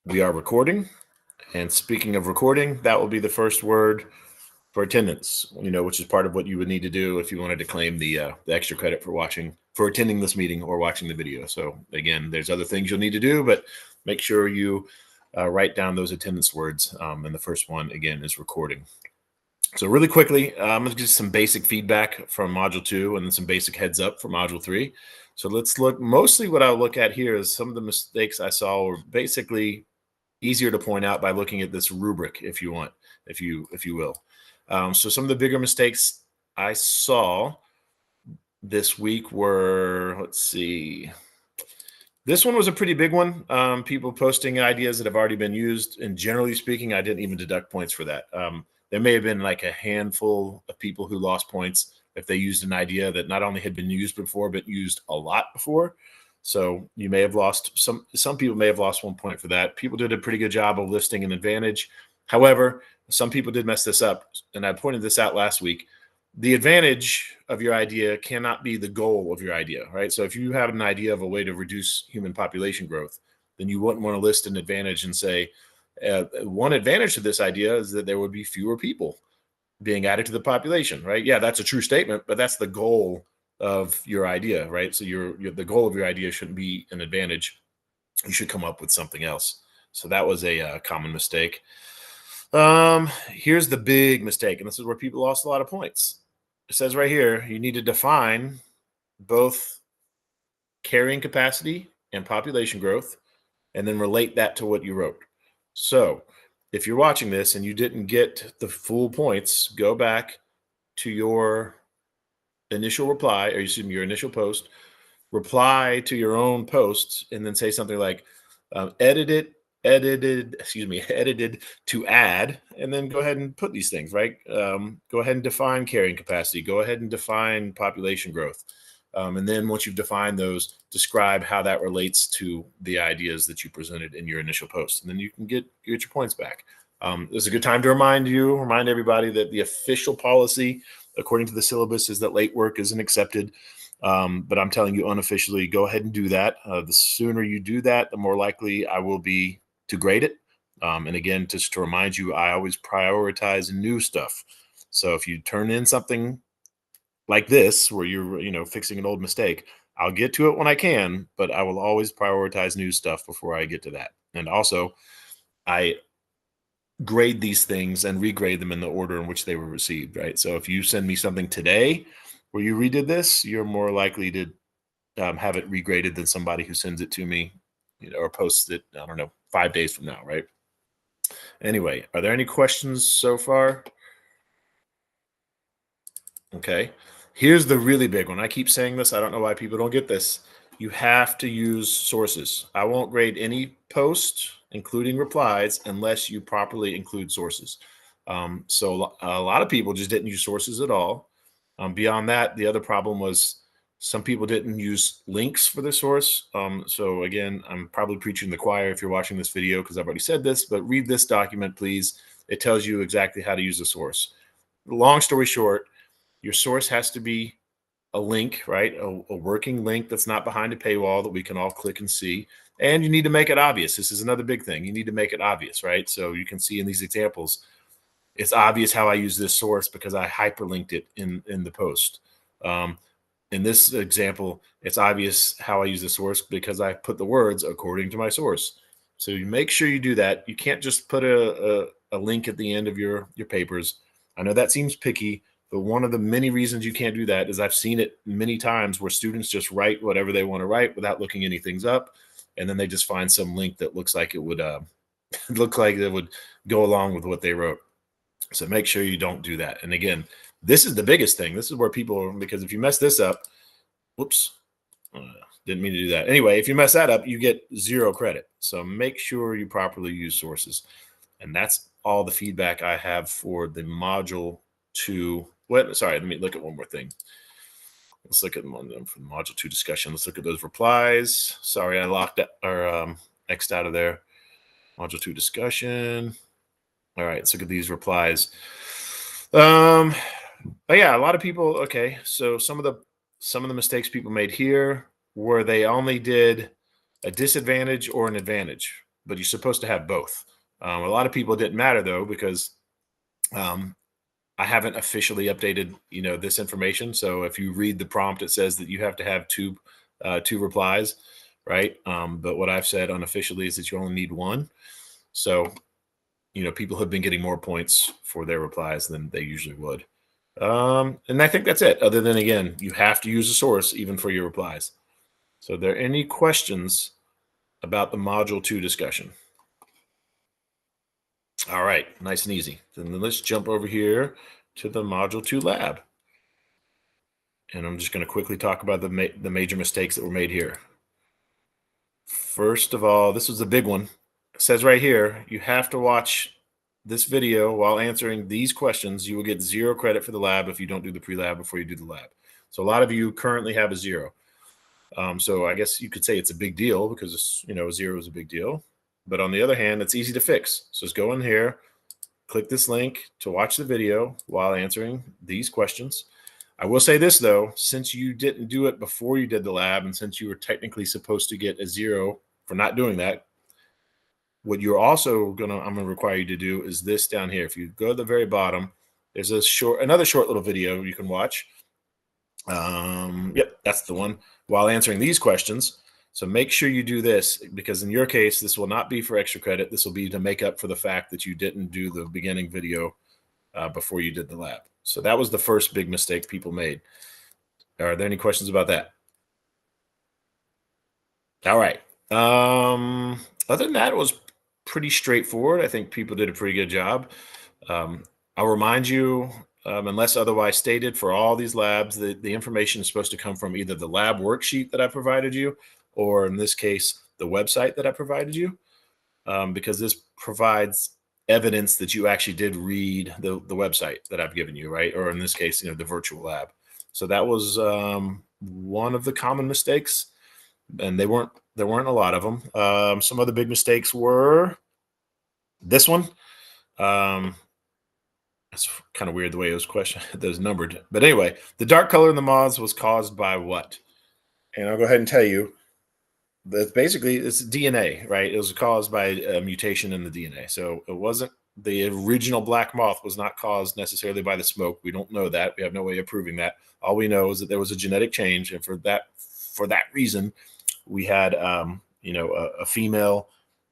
We are recording. And speaking of recording, that will be the first word for attendance, which is part of what you would need to do if you wanted to claim the extra credit for attending this meeting or watching the video. So again, there's other things you'll need to do, but make sure you write down those attendance words. And the first one, again, is recording. So really quickly, I'm going to give some basic feedback from Module 2 and then some basic heads up for Module 3. So let's look, mostly what I'll look at here is some of the mistakes I saw were basically easier to point out by looking at this rubric, if you will. So some of the bigger mistakes I saw this week were, let's see. This one was a pretty big one. People posting ideas that have already been used, and generally speaking, I didn't even deduct points for that. There may have been like a handful of people who lost points if they used an idea that not only had been used before, but used a lot before. So you may have lost some people may have lost 1 point for that. People did a pretty good job of listing an advantage. However, some people did mess this up, and I pointed this out last week. The advantage of your idea cannot be the goal of your idea, right? So if you have an idea of a way to reduce human population growth, then you wouldn't want to list an advantage and say, one advantage to this idea is that there would be fewer people being added to the population, right? Yeah, that's a true statement, but that's the goal of your idea, right? So the goal of your idea shouldn't be an advantage. You should come up with something else. So that was a common mistake. Here's the big mistake, and this is where people lost a lot of points. It says right here, you need to define both carrying capacity and population growth, and then relate that to what you wrote. So if you're watching this and you didn't get the full points, go back to your initial reply, or your initial post, reply to your own posts, and then say something like edited to add, and then go ahead and put these things, right? Go ahead and define carrying capacity. Go ahead and define population growth. And then once you've defined those, describe how that relates to the ideas that you presented in your initial post. And then you can get your points back. It's a good time to remind everybody that the official policy, according to the syllabus, is that late work isn't accepted. But I'm telling you unofficially, go ahead and do that. The sooner you do that, the more likely I will be to grade it. And again, just to remind you, I always prioritize new stuff. So if you turn in something like this, where you're fixing an old mistake, I'll get to it when I can, but I will always prioritize new stuff before I get to that. And also, I grade these things and regrade them in the order in which they were received, right? So if you send me something today where you redid this, you're more likely to have it regraded than somebody who sends it to me, or posts it, 5 days from now, right? Anyway, are there any questions so far? Okay. Here's the really big one. I keep saying this. I don't know why people don't get this. You have to use sources. I won't grade any post, including replies, unless you properly include sources. So a lot of people just didn't use sources at all. Beyond that, the other problem was some people didn't use links for the source. So again, I'm probably preaching to the choir if you're watching this video, because I've already said this, but read this document, please. It tells you exactly how to use the source. Long story short, your source has to be a link, right? A working link that's not behind a paywall that we can all click and see. And you need to make it obvious. This is another big thing. You need to make it obvious, right? So you can see in these examples, it's obvious how I use this source because I hyperlinked it in the post. In this example, it's obvious how I use the source because I put the words according to my source. So you make sure you do that. You can't just put a link at the end of your papers. I know that seems picky, but one of the many reasons you can't do that is I've seen it many times where students just write whatever they want to write without looking anything up. And then they just find some link that looks like it would look like it would go along with what they wrote. So make sure you don't do that. And again, this is the biggest thing. This is where people, because if you mess this up, whoops, didn't mean to do that. Anyway, if you mess that up, you get 0 credit. So make sure you properly use sources. And that's all the feedback I have for the Module 2. Sorry, let me look at one more thing. Let's look at them for the Module 2 discussion. Let's look at those replies. Sorry, I locked that or X'd out of there. Module 2 discussion. All right, let's look at these replies. But yeah, a lot of people. Okay, so some of the mistakes people made here were they only did a disadvantage or an advantage. but you're supposed to have both. A lot of people, it didn't matter though, because I haven't officially updated, this information. So if you read the prompt, it says that you have to have two replies, right? But what I've said unofficially is that you only need one. So, people have been getting more points for their replies than they usually would. And I think that's it. Other than, again, you have to use a source even for your replies. So are there any questions about the Module 2 discussion? All right, nice and easy. Then let's jump over here to the Module 2 lab. And I'm just going to quickly talk about the major mistakes that were made here. First of all, this was a big one. It says right here, you have to watch this video while answering these questions. You will get 0 credit for the lab if you don't do the pre-lab before you do the lab. So a lot of you currently have a 0. So I guess you could say it's a big deal because, a 0 is a big deal. But on the other hand, it's easy to fix. So just go in here, click this link to watch the video while answering these questions. I will say this though, since you didn't do it before you did the lab, and since you were technically supposed to get a 0 for not doing that, what you're also I'm gonna require you to do is this down here. If you go to the very bottom, there's another short little video you can watch. Yep, that's the one, while answering these questions. So make sure you do this, because in your case, this will not be for extra credit. This will be to make up for the fact that you didn't do the beginning video before you did the lab. So that was the first big mistake people made. Are there any questions about that? All right. Other than that, it was pretty straightforward. I think people did a pretty good job. I'll remind you, unless otherwise stated, for all these labs, the information is supposed to come from either the lab worksheet that I provided you, or in this case, the website that I provided you, because this provides evidence that you actually did read the website that I've given you, right? Or in this case, the virtual lab. So that was one of the common mistakes, and there weren't a lot of them. Some other big mistakes were this one. It's kind of weird the way it was questioned, those numbered. But anyway, the dark color in the moths was caused by what? And I'll go ahead and tell you that basically it's DNA, right? It was caused by a mutation in the DNA. So it wasn't, the original black moth was not caused necessarily by the smoke. We don't know that. We have no way of proving that. All we know is that there was a genetic change. And for that reason, we had, a female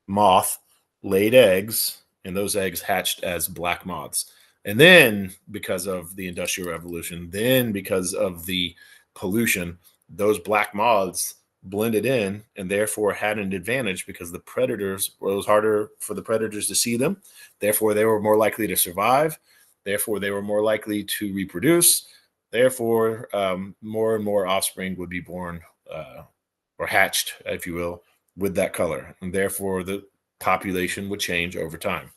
moth laid eggs, and those eggs hatched as black moths. And then because of the Industrial Revolution, then because of the pollution, those black moths blended in and therefore had an advantage, because the predators, it was harder for the predators to see them. Therefore, they were more likely to survive. Therefore, they were more likely to reproduce. Therefore, more and more offspring would be born or hatched, if you will, with that color. And therefore, the population would change over time.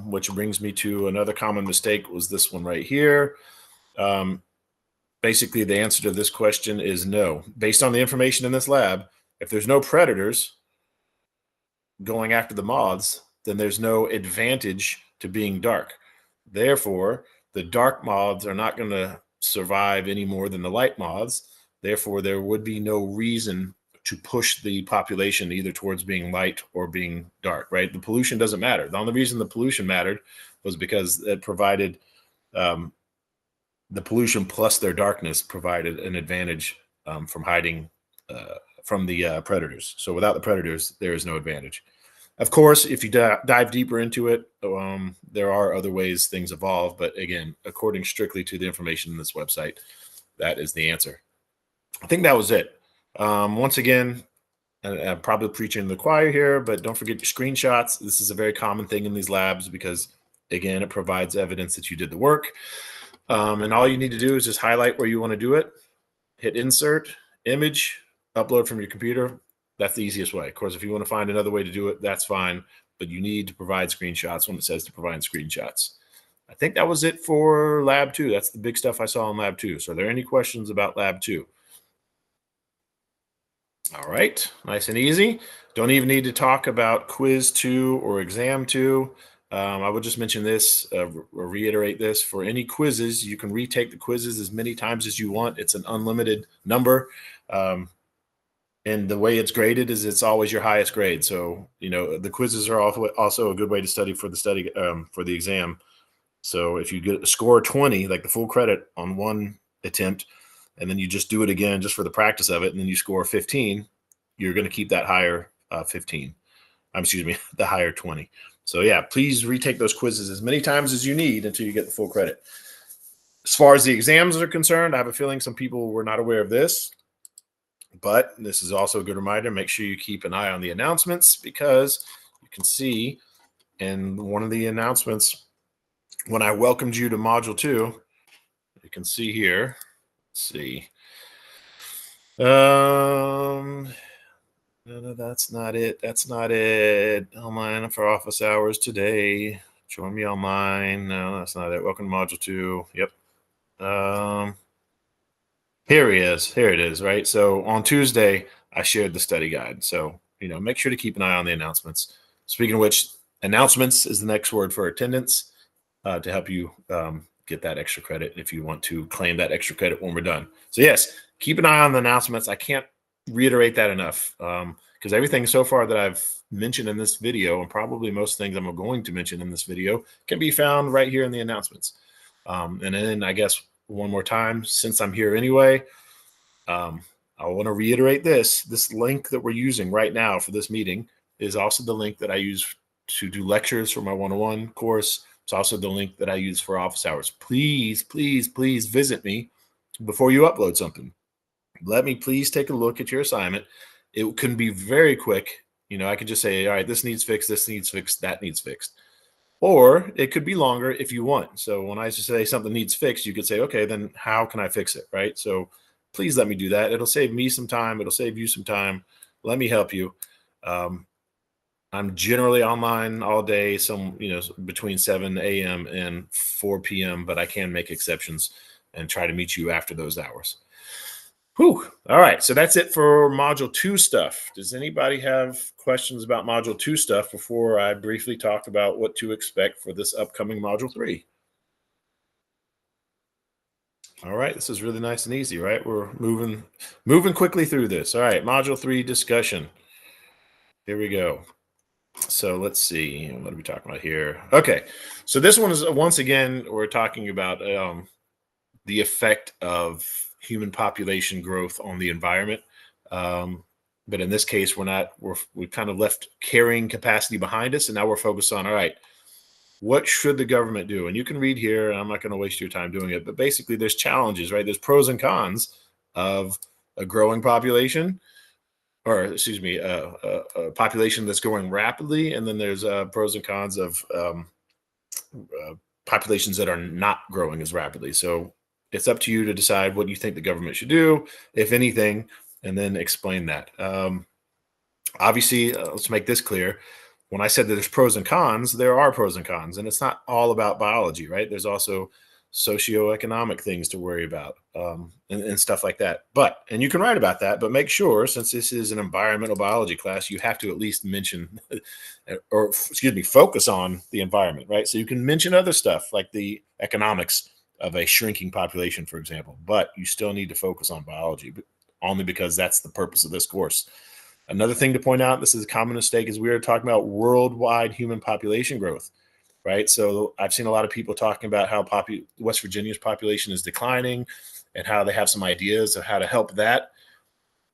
Which brings me to another common mistake, was this one right here. Basically, the answer to this question is no. Based on the information in this lab, if there's no predators going after the moths, then there's no advantage to being dark. Therefore, the dark moths are not going to survive any more than the light moths. Therefore, there would be no reason to push the population either towards being light or being dark, right? The pollution doesn't matter. The only reason the pollution mattered was because it provided, the pollution plus their darkness provided an advantage from hiding from the predators. So without the predators, there is no advantage. Of course, if you dive deeper into it, there are other ways things evolve. But again, according strictly to the information in this website, that is the answer. I think that was it. Once again, I'm probably preaching to the choir here, but don't forget your screenshots. This is a very common thing in these labs because, again, it provides evidence that you did the work. And all you need to do is just highlight where you want to do it, hit insert, image, upload from your computer. That's the easiest way. Of course, if you want to find another way to do it, that's fine, but you need to provide screenshots when it says to provide screenshots. I think that was it for Lab 2. That's the big stuff I saw in Lab 2. So are there any questions about Lab 2? All right, nice and easy. Don't even need to talk about Quiz 2 or Exam 2. I would just mention this, or reiterate this. For any quizzes, you can retake the quizzes as many times as you want. It's an unlimited number. And the way it's graded is it's always your highest grade. So, the quizzes are also a good way to study for the exam. So if you get a score 20, like the full credit on one attempt, and then you just do it again just for the practice of it, and then you score 15, you're going to keep that higher 15. Excuse me, the higher 20. So yeah, please retake those quizzes as many times as you need until you get the full credit. As far as the exams are concerned, I have a feeling some people were not aware of this, but this is also a good reminder. Make sure you keep an eye on the announcements, because you can see in one of the announcements when I welcomed you to Module 2, you can see here. Let's see. No, that's not it. That's not it. Online for office hours today. Join me online. No, that's not it. Welcome to Module 2. Yep. Here he is. Here it is, right? So on Tuesday, I shared the study guide. So, make sure to keep an eye on the announcements. Speaking of which, announcements is the next word for attendance, to help you get that extra credit if you want to claim that extra credit when we're done. So yes, keep an eye on the announcements. I can't reiterate that enough, because everything so far that I've mentioned in this video, and probably most things I'm going to mention in this video, can be found right here in the announcements. And then I guess one more time, since I'm here anyway, I want to reiterate this link that we're using right now for this meeting is also the link that I use to do lectures for my 101 course. It's also the link that I use for office hours. Please, please, please visit me before you upload something. Let me please take a look at your assignment. It can be very quick. I could just say, all right, this needs fixed, this needs fixed, that needs fixed. Or it could be longer if you want. So when I say something needs fixed, you could say, okay, then how can I fix it, right? So please let me do that. It'll save me some time. It'll save you some time. Let me help you. I'm generally online all day, between 7 a.m. and 4 p.m., but I can make exceptions and try to meet you after those hours. Whew. All right. So that's it for Module 2 stuff. Does anybody have questions about Module 2 stuff before I briefly talk about what to expect for this upcoming Module 3? All right. This is really nice and easy, right? We're moving quickly through this. All right. Module 3 discussion. Here we go. So let's see. What are we talking about here? Okay. So this one is, once again, we're talking about the effect of human population growth on the environment. But in this case, we've kind of left carrying capacity behind us. And now we're focused on, all right, what should the government do? And you can read here, and I'm not going to waste your time doing it, but basically there's challenges, right? There's pros and cons of a growing population, or excuse me, a population that's growing rapidly. And then there's pros and cons of populations that are not growing as rapidly. So it's up to you to decide what you think the government should do, if anything, and then explain that. Obviously, let's make this clear. When I said that there's pros and cons, there are pros and cons, and it's not all about biology, right? There's also socioeconomic things to worry about, and stuff like that. And you can write about that, but make sure, since this is an environmental biology class, you have to at least mention, or excuse me, focus on the environment, right? So you can mention other stuff like the economics of a shrinking population, for example, but you still need to focus on biology, but only because that's the purpose of this course. Another thing to point out, this is a common mistake, is we are talking about worldwide human population growth, right? So I've seen a lot of people talking about how West Virginia's population is declining and how they have some ideas of how to help that.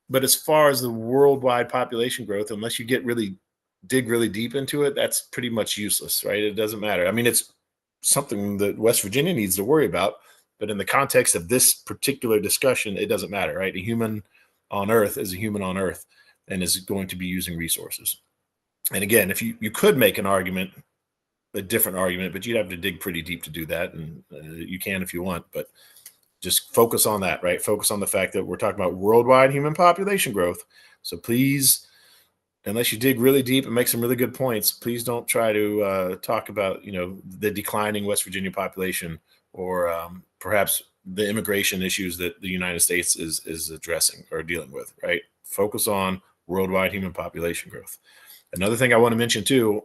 But as far as the worldwide population growth, unless you dig really deep into it, that's pretty much useless, right? It doesn't matter. I mean, it's something that West Virginia needs to worry about, but in the context of this particular discussion, it doesn't matter, right? A human on Earth is a human on Earth and is going to be using resources. And again, if you could make an argument, a different argument, but you'd have to dig pretty deep to do that. And you can if you want, but just focus on that, right? Focus on the fact that we're talking about worldwide human population growth. So please, unless you dig really deep and make some really good points, please don't try to talk about, the declining West Virginia population or perhaps the immigration issues that the United States is addressing or dealing with, right? Focus on worldwide human population growth. Another thing I want to mention too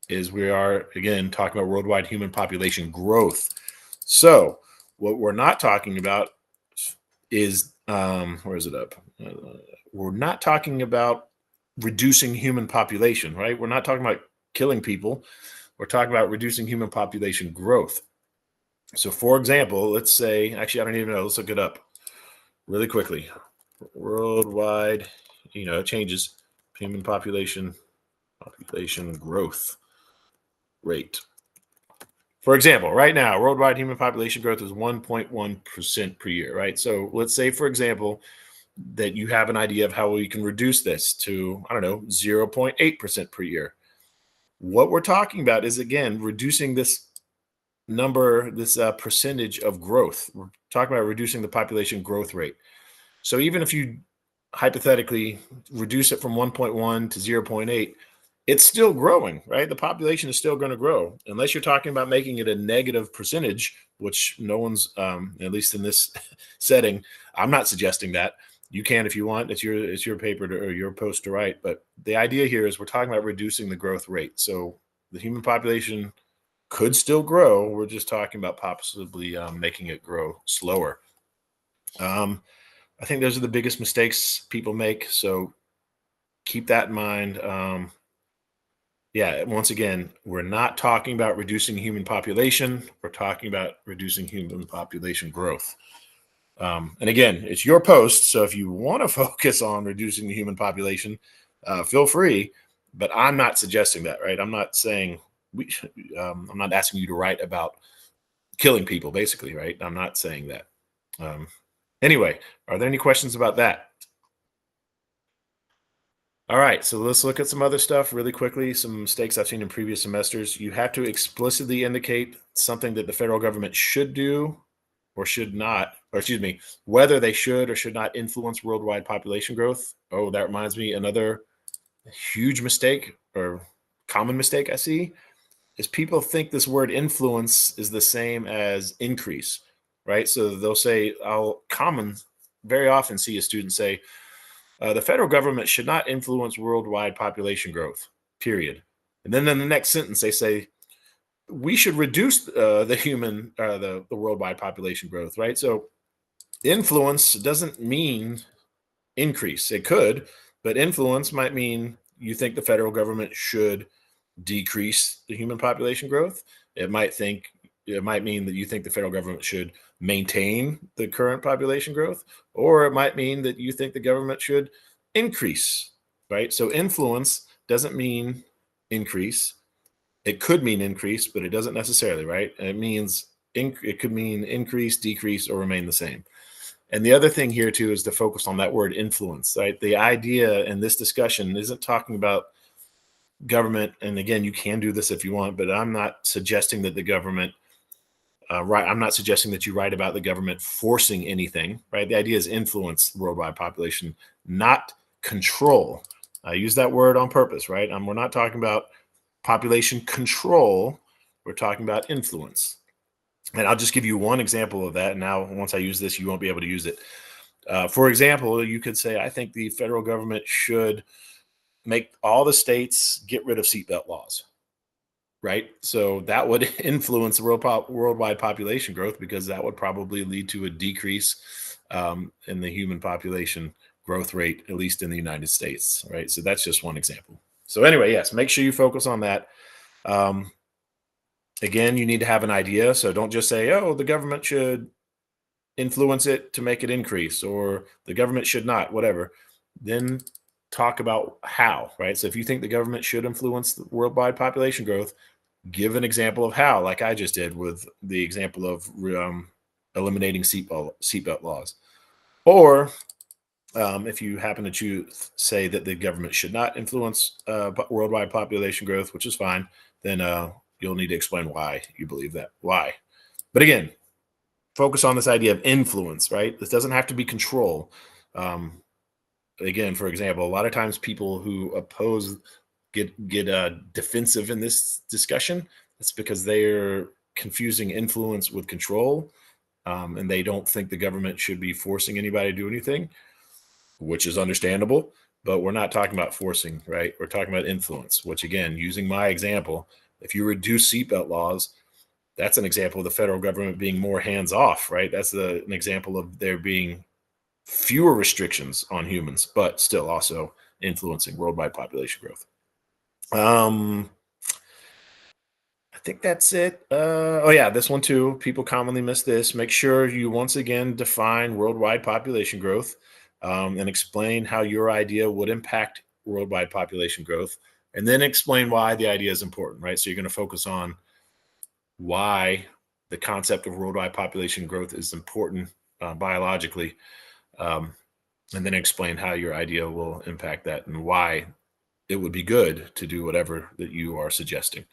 is we are, again, talking about worldwide human population growth. So what we're not talking about is, where is it up? we're not talking about reducing human population, right? We're not talking about killing people. We're talking about reducing human population growth. So, for example, let's say, actually, I don't even know. Let's look it up really quickly. Worldwide, it changes human population growth rate. For example, right now, worldwide human population growth is 1.1% per year, right? So let's say, for example, that you have an idea of how we can reduce this to, I don't know, 0.8% per year. What we're talking about is, again, reducing this number, this percentage of growth. We're talking about reducing the population growth rate. So even if you hypothetically reduce it from 1.1 to 0.8, it's still growing, right? The population is still going to grow, unless you're talking about making it a negative percentage, which no one's, at least in this setting, I'm not suggesting that. You can if you want. It's your paper or your post to write. But the idea here is we're talking about reducing the growth rate. So the human population could still grow. We're just talking about possibly making it grow slower. I think those are the biggest mistakes people make. So keep that in mind. Yeah, once again, we're not talking about reducing human population. We're talking about reducing human population growth. And again, it's your post. So if you want to focus on reducing the human population, feel free. But I'm not suggesting that, right? I'm not saying I'm not asking you to write about killing people, basically, right? I'm not saying that. Anyway, are there any questions about that? All right, so let's look at some other stuff really quickly. Some mistakes I've seen in previous semesters. You have to explicitly indicate something that the federal government should do or should not, or excuse me, whether they should or should not influence worldwide population growth. Oh, that reminds me, another huge mistake or common mistake I see is people think this word influence is the same as increase, right? So they'll say, very often see a student say, the federal government should not influence worldwide population growth, period. And then in the next sentence, they say, we should reduce the worldwide population growth, right? So influence doesn't mean increase. It could, but influence might mean you think the federal government should decrease the human population growth. It might mean that you think the federal government should maintain the current population growth, or it might mean that you think the government should increase, right? So influence doesn't mean increase. It could mean increase, but it doesn't necessarily, right? And it could mean increase, decrease, or remain the same. And the other thing here too is to focus on that word influence, right? The idea in this discussion isn't talking about government. And again, you can do this if you want, but I'm not suggesting that the government, I'm not suggesting that you write about the government forcing anything, right? The idea is influence the worldwide population, not control. I use that word on purpose, right? We're not talking about population control. We're talking about influence. And I'll just give you one example of that. Now, once I use this, you won't be able to use it. For example, you could say, I think the federal government should make all the states get rid of seatbelt laws, right? So that would influence the worldwide population growth, because that would probably lead to a decrease in the human population growth rate, at least in the United States, right? So that's just one example. So anyway, yes, make sure you focus on that. Again, you need to have an idea. So don't just say, oh, the government should influence it to make it increase, or the government should not, whatever. Then talk about how, right? So if you think the government should influence the worldwide population growth, give an example of how, like I just did with the example of eliminating seatbelt laws. Or if you happen to say that the government should not influence worldwide population growth, which is fine, then you'll need to explain why you believe that. Why? But again, focus on this idea of influence, right? This doesn't have to be control. Again, for example, a lot of times people who oppose get defensive in this discussion. It's because they're confusing influence with control, and they don't think the government should be forcing anybody to do anything, which is understandable. But we're not talking about forcing, right? We're talking about influence, which, again, using my example, if you reduce seatbelt laws, that's an example of the federal government being more hands-off, right? That's an example of there being fewer restrictions on humans, but still also influencing worldwide population growth. I think that's it. Oh yeah, this one too. People commonly miss this. Make sure you once again define worldwide population growth, and explain how your idea would impact worldwide population growth, and then explain why the idea is important, right? So you're going to focus on why the concept of worldwide population growth is important biologically, um, and then explain how your idea will impact that and why it would be good to do whatever that you are suggesting.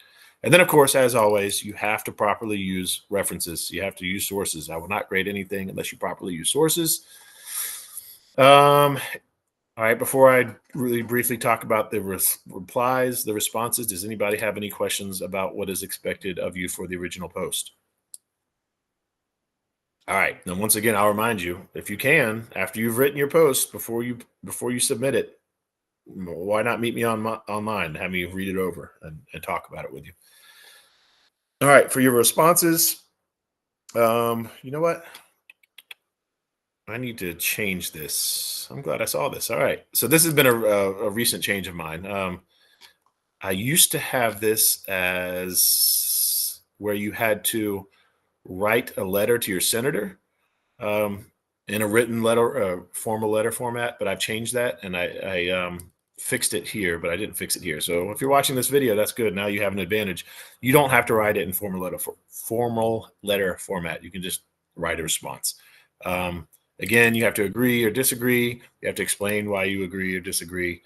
And then, of course, as always, you have to properly use references. You have to use sources. I will not grade anything unless you properly use sources. All right, before I really briefly talk about the replies, the responses, does anybody have any questions about what is expected of you for the original post? All right, then once again, I'll remind you, if you can, after you've written your post, before you submit it, why not meet me online and have me read it over and talk about it with you? All right, for your responses, you know what? I need to change this. I'm glad I saw this. All right, so this has been a recent change of mine. I used to have this as where you had to write a letter to your senator, um, in a written letter, formal letter format, but I've changed that and I fixed it here, but I didn't fix it here. So if you're watching this video, that's good. Now you have an advantage. You don't have to write it in formal letter format. You can just write a response. Again, you have to agree or disagree. You have to explain why you agree or disagree.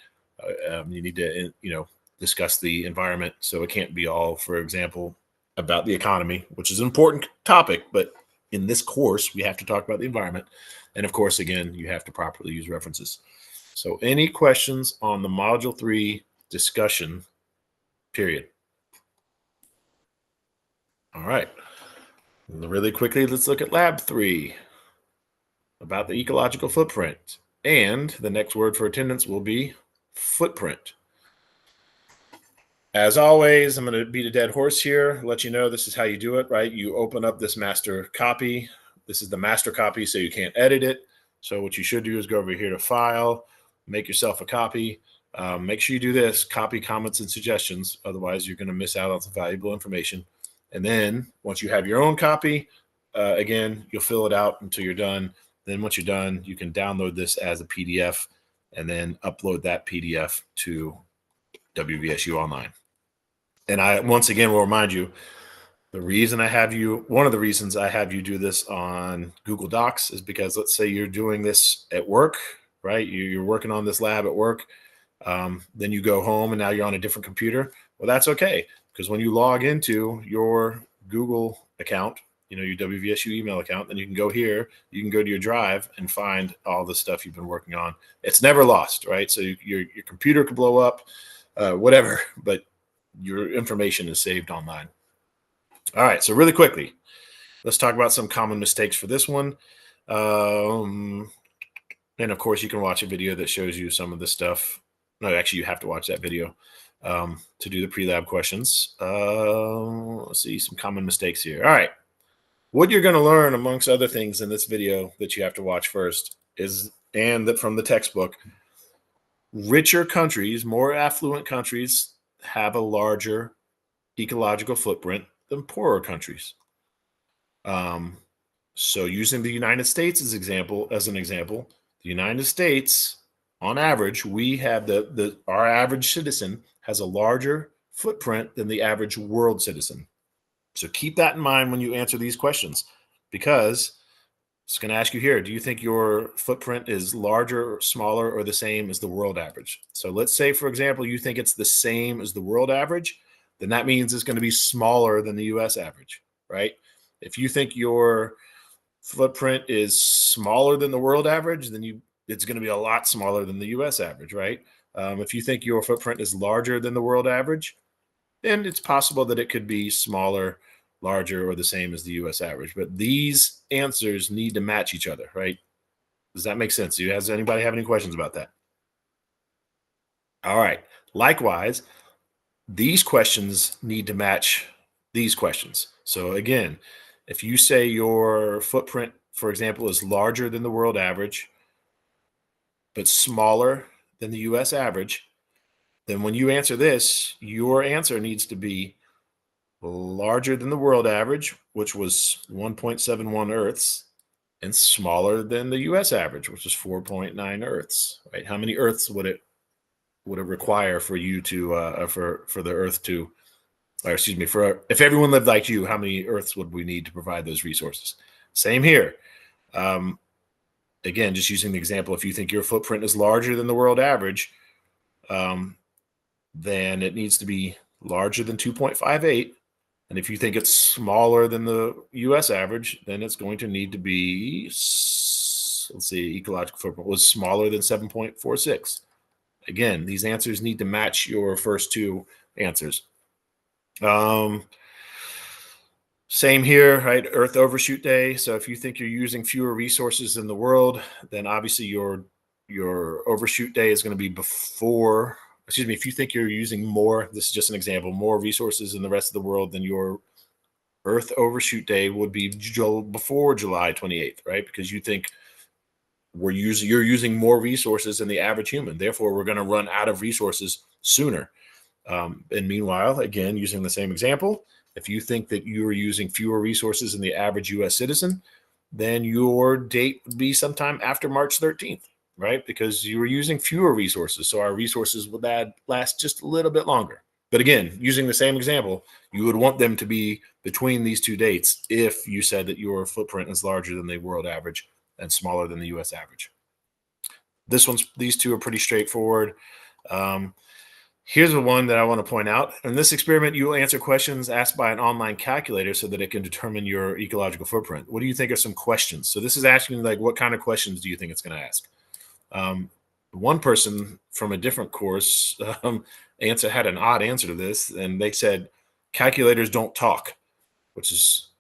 You need to, discuss the environment. So it can't be all, for example, about the economy, which is an important topic, but in this course, we have to talk about the environment. And of course, again, you have to properly use references. So any questions on the Module 3 discussion period? All right. Really quickly, let's look at Lab 3 about the ecological footprint. And the next word for attendance will be footprint. As always, I'm going to beat a dead horse here, let you know this is how you do it, right? You open up this master copy. This is the master copy, so you can't edit it. So what you should do is go over here to File, make yourself a copy. Make sure you do this, copy comments and suggestions. Otherwise, you're going to miss out on some valuable information. And then once you have your own copy, again, you'll fill it out until you're done. Then once you're done, you can download this as a PDF and then upload that PDF to WVSU Online. And I, once again, will remind you, one of the reasons I have you do this on Google Docs is because let's say you're doing this at work, right? You're working on this lab at work. Then you go home and now you're on a different computer. Well, that's okay. Because when you log into your Google account, your WVSU email account, then you can go here, you can go to your drive and find all the stuff you've been working on. It's never lost, right? So your computer could blow up, whatever, but your information is saved online. All right, so really quickly, let's talk about some common mistakes for this one. And of course, you can watch a video that shows you some of the stuff. No, actually, you have to watch that video to do the pre-lab questions. Let's see, some common mistakes here. All right, what you're going to learn, amongst other things in this video that you have to watch first is, and that from the textbook, richer countries, more affluent countries have a larger ecological footprint than poorer countries. So using the United States as an example, the United States, on average, we have our average citizen has a larger footprint than the average world citizen. So keep that in mind when you answer these questions, because it's going to ask you here, do you think your footprint is larger, or smaller, or the same as the world average? So let's say, for example, you think it's the same as the world average, then that means it's going to be smaller than the US average, right? If you think your footprint is smaller than the world average, then it's going to be a lot smaller than the US average, right? If you think your footprint is larger than the world average, then it's possible that it could be smaller, larger, or the same as the US average. But these answers need to match each other, right? Does that make sense? Does anybody have any questions about that? All right. Likewise, these questions need to match these questions. So again, if you say your footprint, for example, is larger than the world average, but smaller than the US average, then when you answer this, your answer needs to be larger than the world average, which was 1.71 Earths, and smaller than the US average, which is 4.9 Earths, right? How many Earths would it require for you to for the Earth to, or excuse me, for if everyone lived like you, how many Earths would we need to provide those resources? Same here. Again, just using the example, if you think your footprint is larger than the world average, then it needs to be larger than 2.58. And if you think it's smaller than the US average, then it's going to need to be, let's see, ecological footprint was smaller than 7.46. Again, these answers need to match your first two answers. Same here, right? Earth overshoot day. So if you think you're using fewer resources in the world, then obviously your overshoot day is going to be before, excuse me, if you think you're using more, this is just an example, more resources in the rest of the world, then your Earth overshoot day would be before July 28th, right? Because you think you're using more resources than the average human. Therefore, we're going to run out of resources sooner. And meanwhile, again, using the same example, if you think that you are using fewer resources than the average US citizen, then your date would be sometime after March 13th, right? Because you were using fewer resources. So our resources would last just a little bit longer. But again, using the same example, you would want them to be between these two dates if you said that your footprint is larger than the world average and smaller than the US average. These two are pretty straightforward. Here's the one that I want to point out. In this experiment, you will answer questions asked by an online calculator so that it can determine your ecological footprint. What do you think are some questions? So this is asking, like, what kind of questions do you think it's going to ask? One person from a different course had an odd answer to this, and they said, calculators don't talk, which is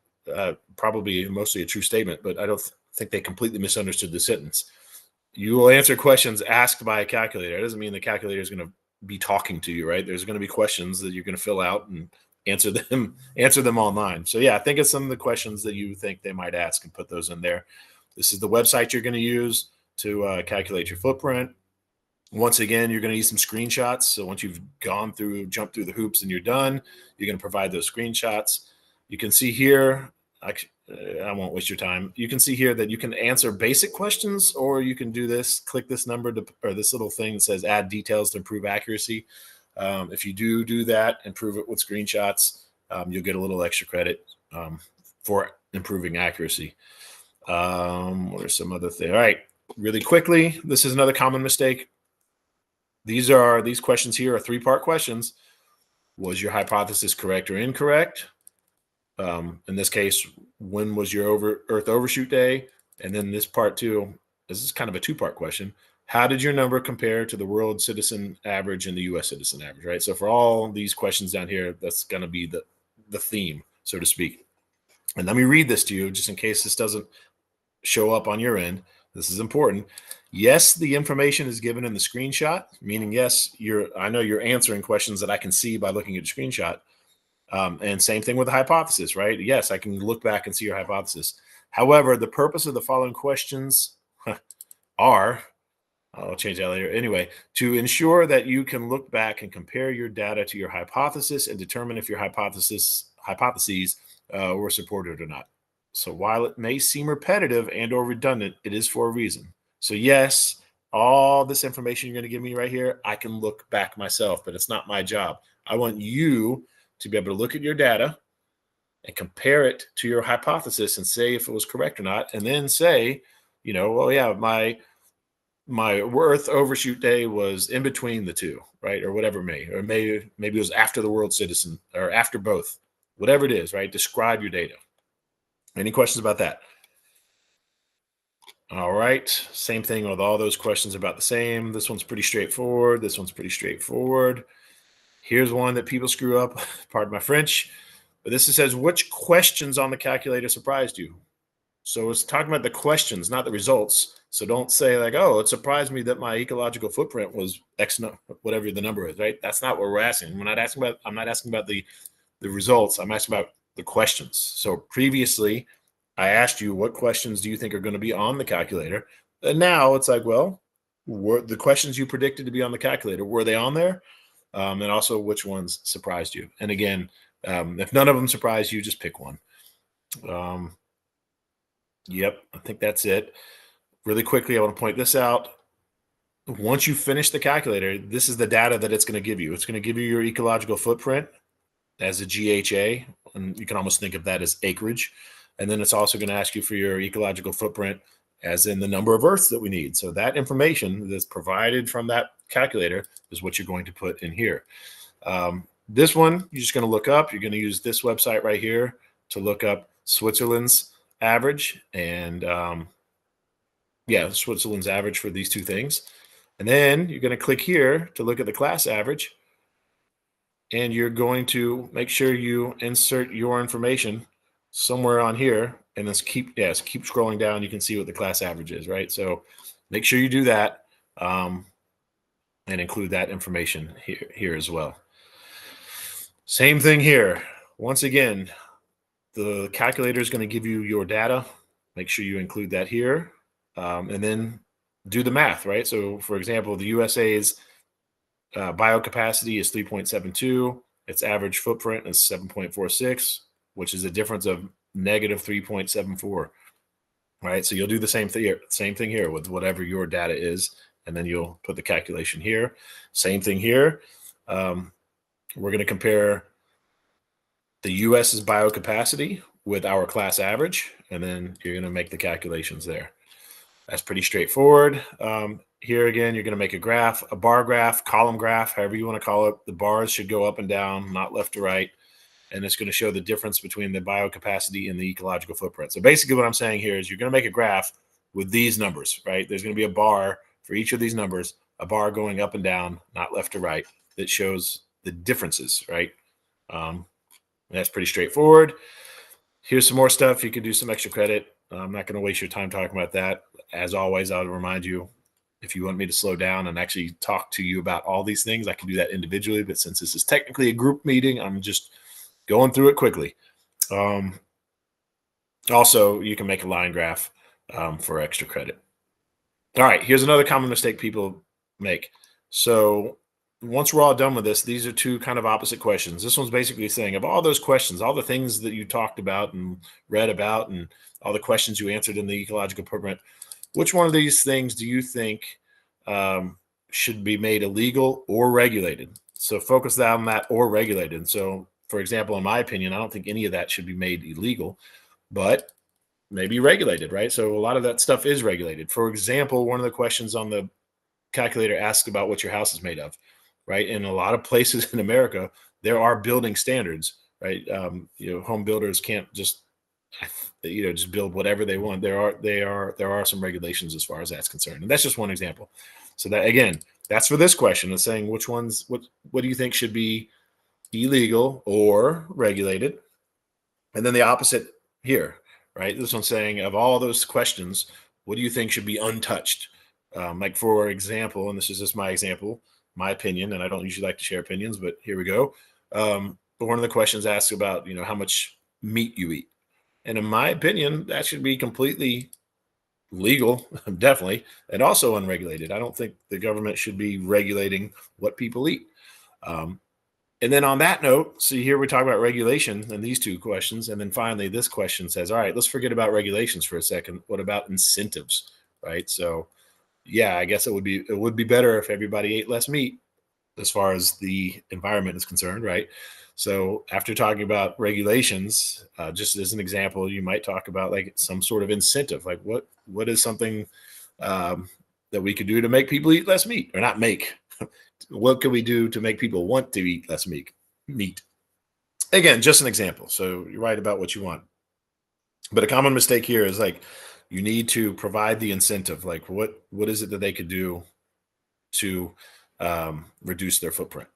probably mostly a true statement, but I don't think they completely misunderstood the sentence. You will answer questions asked by a calculator. It doesn't mean the calculator is going to be talking to you, right? There's going to be questions that you're going to fill out and answer them online. So yeah, think of some of the questions that you think they might ask and put those in there. This is the website you're going to use to calculate your footprint. Once again, you're going to need some screenshots. So once you've jumped through the hoops and you're done, you're going to provide those screenshots. You can see here, I won't waste your time. You can see here that you can answer basic questions, or you can do this, click this number or this little thing that says add details to improve accuracy. If you do that and prove it with screenshots, you'll get a little extra credit for improving accuracy. What are some other things? All right, really quickly, this is another common mistake. These questions here are 3-part questions. Was your hypothesis correct or incorrect? In this case, when was your Earth overshoot day? And then this part 2, this is kind of a 2-part question. How did your number compare to the world citizen average and the US citizen average, right? So for all these questions down here, that's going to be the theme, so to speak. And let me read this to you just in case this doesn't show up on your end. This is important. Yes, the information is given in the screenshot, meaning yes, I know you're answering questions that I can see by looking at the screenshot. And same thing with the hypothesis, right? Yes, I can look back and see your hypothesis. However, the purpose of the following questions are, I'll change that later. Anyway, to ensure that you can look back and compare your data to your hypothesis and determine if your hypotheses were supported or not. So while it may seem repetitive and or redundant, it is for a reason. So yes, all this information you're going to give me right here, I can look back myself, but it's not my job. I want you to be able to look at your data and compare it to your hypothesis and say if it was correct or not, and then say, well, yeah, my Earth overshoot day was in between the two, right? Or whatever maybe it was after the world citizen or after both, whatever it is, right? Describe your data. Any questions about that? All right. Same thing with all those questions about the same. This one's pretty straightforward. This one's pretty straightforward. Here's one that people screw up, pardon my French, but this says, which questions on the calculator surprised you? So it's talking about the questions, not the results. So don't say like, oh, it surprised me that my ecological footprint was X, whatever the number is, right? That's not what we're asking. I'm not asking about the results. I'm asking about the questions. So previously, I asked you, what questions do you think are going to be on the calculator? And now it's like, well, were the questions you predicted to be on the calculator, were they on there? And also which ones surprised you. And again, if none of them surprised you, just pick one. Yep, I think that's it. Really quickly, I want to point this out. Once you finish the calculator, this is the data that it's going to give you. It's going to give you your ecological footprint as a GHA, and you can almost think of that as acreage. And then it's also going to ask you for your ecological footprint as in the number of Earths that we need. So that information that's provided from that calculator is what you're going to put in here. This one, you're just going to look up. You're going to use this website right here to look up Switzerland's average and Switzerland's average for these two things. And then you're going to click here to look at the class average. And you're going to make sure you insert your information somewhere on here. And let's keep scrolling down. You can see what the class average is, right? So make sure you do that and include that information here as well. Same thing here. Once again, the calculator is going to give you your data. Make sure you include that here. And then do the math, right? So for example, the USA's biocapacity is 3.72. Its average footprint is 7.46, which is a difference of negative 3.74. Right. So you'll do the same thing here with whatever your data is, and then you'll put the calculation here. Same thing here. We're going to compare the US's biocapacity with our class average, and then you're going to make the calculations there. That's pretty straightforward. Here again, you're going to make a graph, a bar graph, column graph, however you want to call it. The bars should go up and down, not left to right. And it's going to show the difference between the biocapacity and the ecological footprint. So basically what I'm saying here is you're going to make a graph with these numbers, right? There's going to be a bar for each of these numbers, a bar going up and down, not left to right, that shows the differences, right? That's pretty straightforward. Here's some more stuff. You can do some extra credit. I'm not going to waste your time talking about that. As always, I'll remind you, if you want me to slow down and actually talk to you about all these things, I can do that individually. But since this is technically a group meeting, I'm just going through it quickly. Also, you can make a line graph for extra credit. All right, here's another common mistake people make. So once we're all done with this, these are two kind of opposite questions. This one's basically saying, of all those questions, all the things that you talked about and read about and all the questions you answered in the ecological footprint, which one of these things do you think should be made illegal or regulated? So focus on that or regulated. So, for example, in my opinion, I don't think any of that should be made illegal, but maybe regulated, right? So a lot of that stuff is regulated. For example, one of the questions on the calculator asks about what your house is made of, right? In a lot of places in America, there are building standards, right? Home builders can't just build whatever they want. There are some regulations as far as that's concerned, and that's just one example. So that, again, that's for this question. It's saying what do you think should be illegal or regulated, and then the opposite here, right? This one's saying, of all those questions, what do you think should be untouched? Like, for example, and this is just my example, my opinion, and I don't usually like to share opinions, but here we go. But one of the questions asks about how much meat you eat. And in my opinion, that should be completely legal, definitely, and also unregulated. I don't think the government should be regulating what people eat. And then on that note, see here we talk about regulation and these two questions. And then finally, this question says, all right, let's forget about regulations for a second. What about incentives, right? So yeah, I guess it would be better if everybody ate less meat as far as the environment is concerned, right? So after talking about regulations, just as an example, you might talk about like some sort of incentive, like what is something that we could do to make people eat less meat, or not make. What can we do to make people want to eat less meat? Again, just an example. So you're right about what you want. But a common mistake here is like you need to provide the incentive. Like what is it that they could do to reduce their footprint?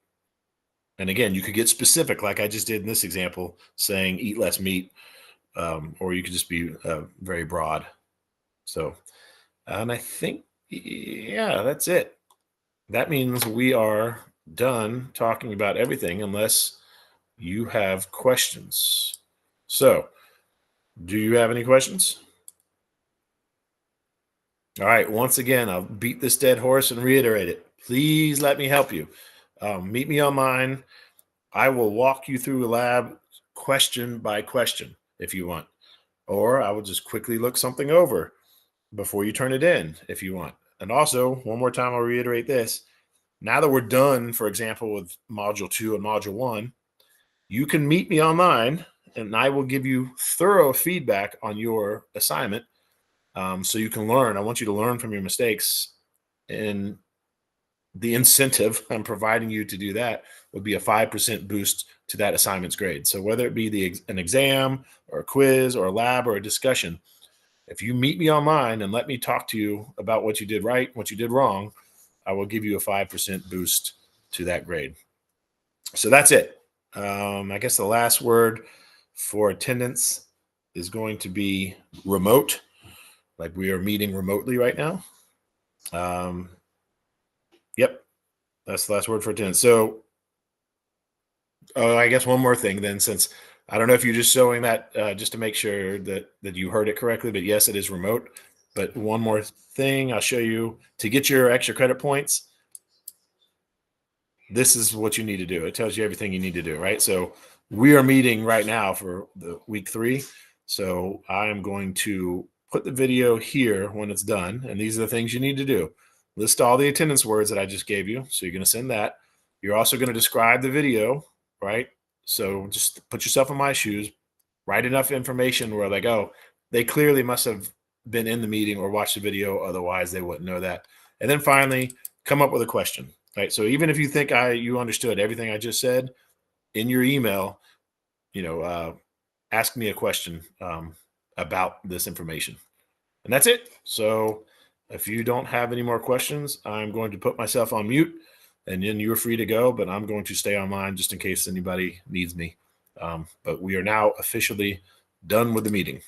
And again, you could get specific, like I just did in this example, saying eat less meat, or you could just be very broad. So, and I think, yeah, that's it. That means we are done talking about everything unless you have questions. So, do you have any questions? All right. Once again, I'll beat this dead horse and reiterate it. Please let me help you. Meet me online. I will walk you through a lab question by question if you want, or I will just quickly look something over before you turn it in if you want. And also, one more time, I'll reiterate this. Now that we're done, for example, with module 2 and module 1, you can meet me online and I will give you thorough feedback on your assignment, so you can learn. I want you to learn from your mistakes. And the incentive I'm providing you to do that would be a 5% boost to that assignment's grade. So whether it be an exam or a quiz or a lab or a discussion, if you meet me online and let me talk to you about what you did right, what you did wrong, I will give you a 5% boost to that grade. So that's it. I guess the last word for attendance is going to be remote, like we are meeting remotely right now. Yep, that's the last word for attendance. So I guess one more thing then, since I don't know if you're just showing that just to make sure that you heard it correctly, but yes, it is remote. But one more thing I'll show you to get your extra credit points. This is what you need to do. It tells you everything you need to do, right? So we are meeting right now for the week 3. So I am going to put the video here when it's done. And these are the things you need to do. List all the attendance words that I just gave you. So you're going to send that. You're also going to describe the video, right? So just put yourself in my shoes, write enough information where like, oh, they clearly must have been in the meeting or watched the video. Otherwise they wouldn't know that. And then finally, come up with a question. Right. So even if you think you understood everything I just said, in your email, ask me a question about this information. And that's it. So if you don't have any more questions, I'm going to put myself on mute and then you're free to go, but I'm going to stay online just in case anybody needs me. But we are now officially done with the meeting.